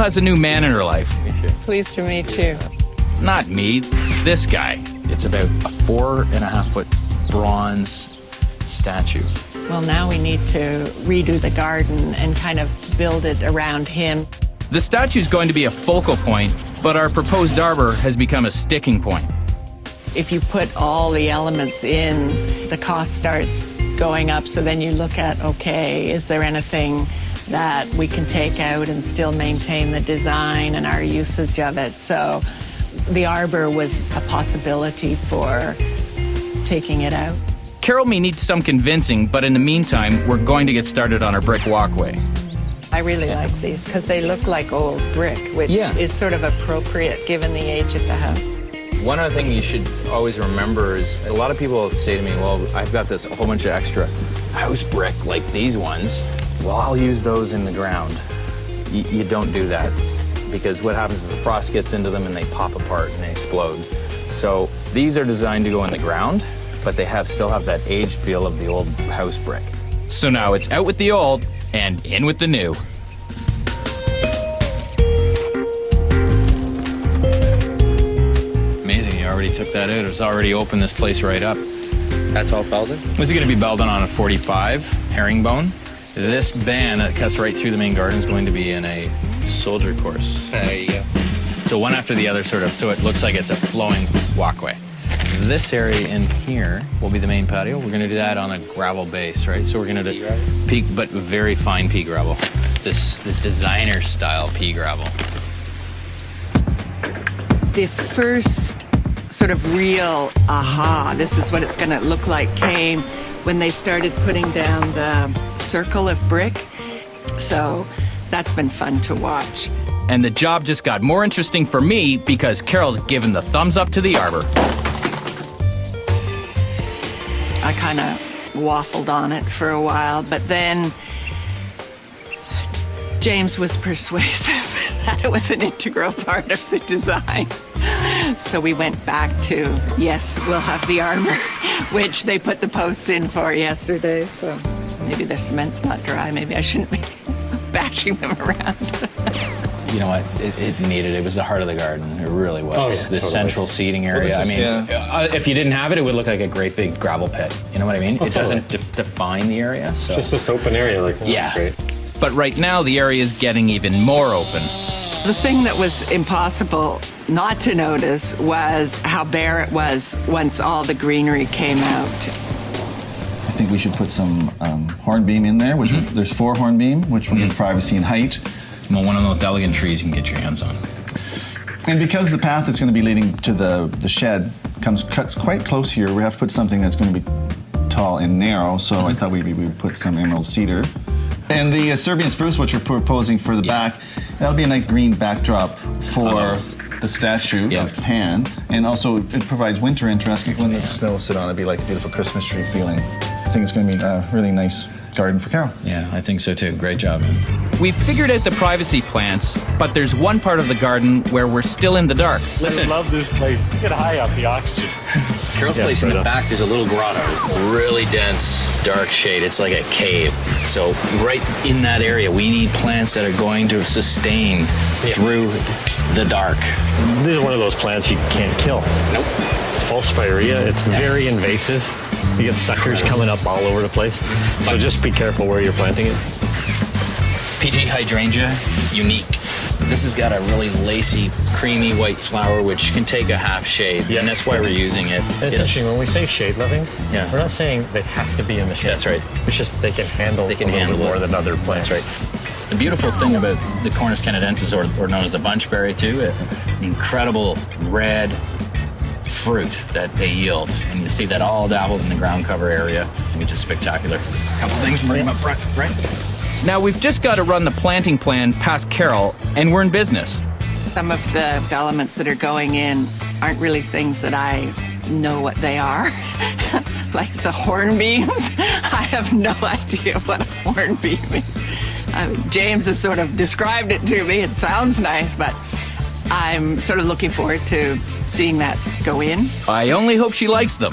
has a new man in her life. Pleased to meet you. Not me, this guy. It's about a 4.5 foot bronze statue. Well, now we need to redo the garden and kind of build it around him. The statue's going to be a focal point, but our proposed arbor has become a sticking point. If you put all the elements in, the cost starts going up. So then you look at, okay, is there anything that we can take out and still maintain the design and our usage of it? So the arbor was a possibility for taking it out. Carol may need some convincing, but in the meantime, we're going to get started on our brick walkway. I really like these because they look like old brick, which is sort of appropriate given the age of the house. One other thing you should always remember is a lot of people say to me, well, I've got this whole bunch of extra house brick like these ones. Well, I'll use those in the ground. You don't do that, because what happens is the frost gets into them and they pop apart and they explode. So these are designed to go in the ground, but they still have that aged feel of the old house brick. So now it's out with the old and in with the new. Amazing, you already took that out. It was already opened this place right up. That's all belted? This is going to be belted on a 45 herringbone. This band that cuts right through the main garden is going to be in a soldier course. So one after the other, sort of, so it looks like it's a flowing walkway. This area in here will be the main patio. We're going to do that on a gravel base, right? So we're going to do peak, but very fine pea gravel. The designer style pea gravel. The first sort of real aha, this is what it's going to look like, came when they started putting down the circle of brick. So that's been fun to watch. And the job just got more interesting for me because Carol's given the thumbs up to the arbor. I kind of waffled on it for a while, but then James was persuasive that it was an integral part of the design. So we went back to, yes, we'll have the arbor, which they put the posts in for yesterday. So maybe their cement's not dry. Maybe I shouldn't be bashing them around. You know what? It needed it. It was the heart of the garden. It really was. Oh, yeah, the totally. Central seating area. Well, If you didn't have it, it would look like a great big gravel pit. You know what I mean? It doesn't define the area. So Just this open area, like, yeah. Great. But right now, the area is getting even more open. The thing that was impossible not to notice was how bare it was once all the greenery came out. I think we should put some hornbeam in there, which there's 4 hornbeam, which will give privacy and height. Well, one of those elegant trees you can get your hands on. And because the path that's going to be leading to the shed cuts quite close here, we have to put something that's going to be tall and narrow, so I thought we would put some emerald cedar. And the Serbian spruce, which we're proposing for the back, that'll be a nice green backdrop for the statue of Pan. And also, it provides winter interest. When the snow will sit on it, it'll be like a beautiful Christmas tree feeling. I think it's going to be a really nice garden for Carol. Yeah, I think so too. Great job, man. We've figured out the privacy plants, but there's one part of the garden where we're still in the dark. I love this place. Get high up the oxygen. Carol's place in the back, there's a little grotto. It's really dense, dark shade. It's like a cave. So right in that area, we need plants that are going to sustain through the dark. This is one of those plants you can't kill. Nope. It's full spirea. It's very invasive. You get suckers coming up all over the place. So just be careful where you're planting it. PG hydrangea, unique. This has got a really lacy, creamy white flower, which can take a half shade, and that's why we're using it. It's interesting, when we say shade loving, we're not saying they have to be in the shade. That's right. It's just they can handle a little bit more than other plants. That's right. The beautiful thing about the cornus canadensis, or known as the bunchberry too, an incredible red fruit that they yield. And you see that all dappled in the ground cover area. It's just spectacular. A couple things, bring them up front, right? Now we've just got to run the planting plan past Carol, and we're in business. Some of the elements that are going in aren't really things that I know what they are. Like the hornbeams, I have no idea what a hornbeam is. James has sort of described it to me. It sounds nice, but I'm sort of looking forward to seeing that go in. I only hope she likes them.